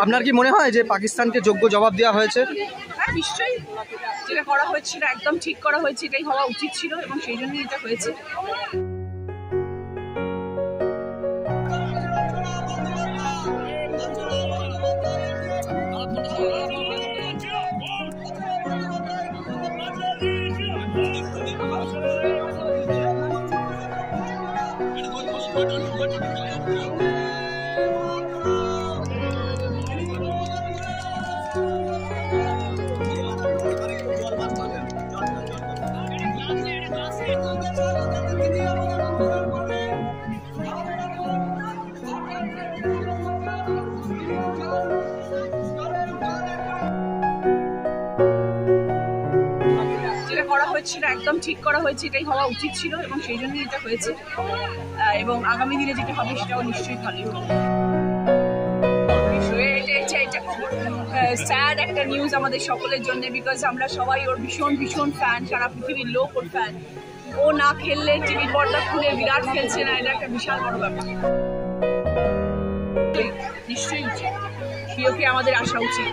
আপনার কি মনে হয় যে পাকিস্তানকে যোগ্য জবাব দেওয়া হয়েছে? হ্যাঁ, নিশ্চয়ই। যেটা করা হয়েছে সেটা একদম ঠিক করা হয়েছে, এটাই হওয়া উচিত ছিল এবং সেই জন্যই এটা হয়েছে। যেটা করা হয়েছে সেটা একদম ঠিক করা হয়েছে, এটাই হওয়া উচিত ছিল এবং সেই জন্যই এটা হয়েছে। এবং আগামী দিনে যেটা হবে সেটাও নিশ্চয়ই ভালো হবে। এটা স্যাড একটা নিউজ আমাদের সকলের জন্য, বিকজ আমরা সবাই ওর ভীষণ ভীষণ ফ্যান, সারা পৃথিবীর লোক ওর ফ্যান। ও না খেললে টিভির পর্দা খুলে বিরাট খেলছে না, এটা একটা বিশাল বড় ব্যাপার। নিশ্চয়ই উচিত, প্রিয়কে আমাদের আসা উচিত।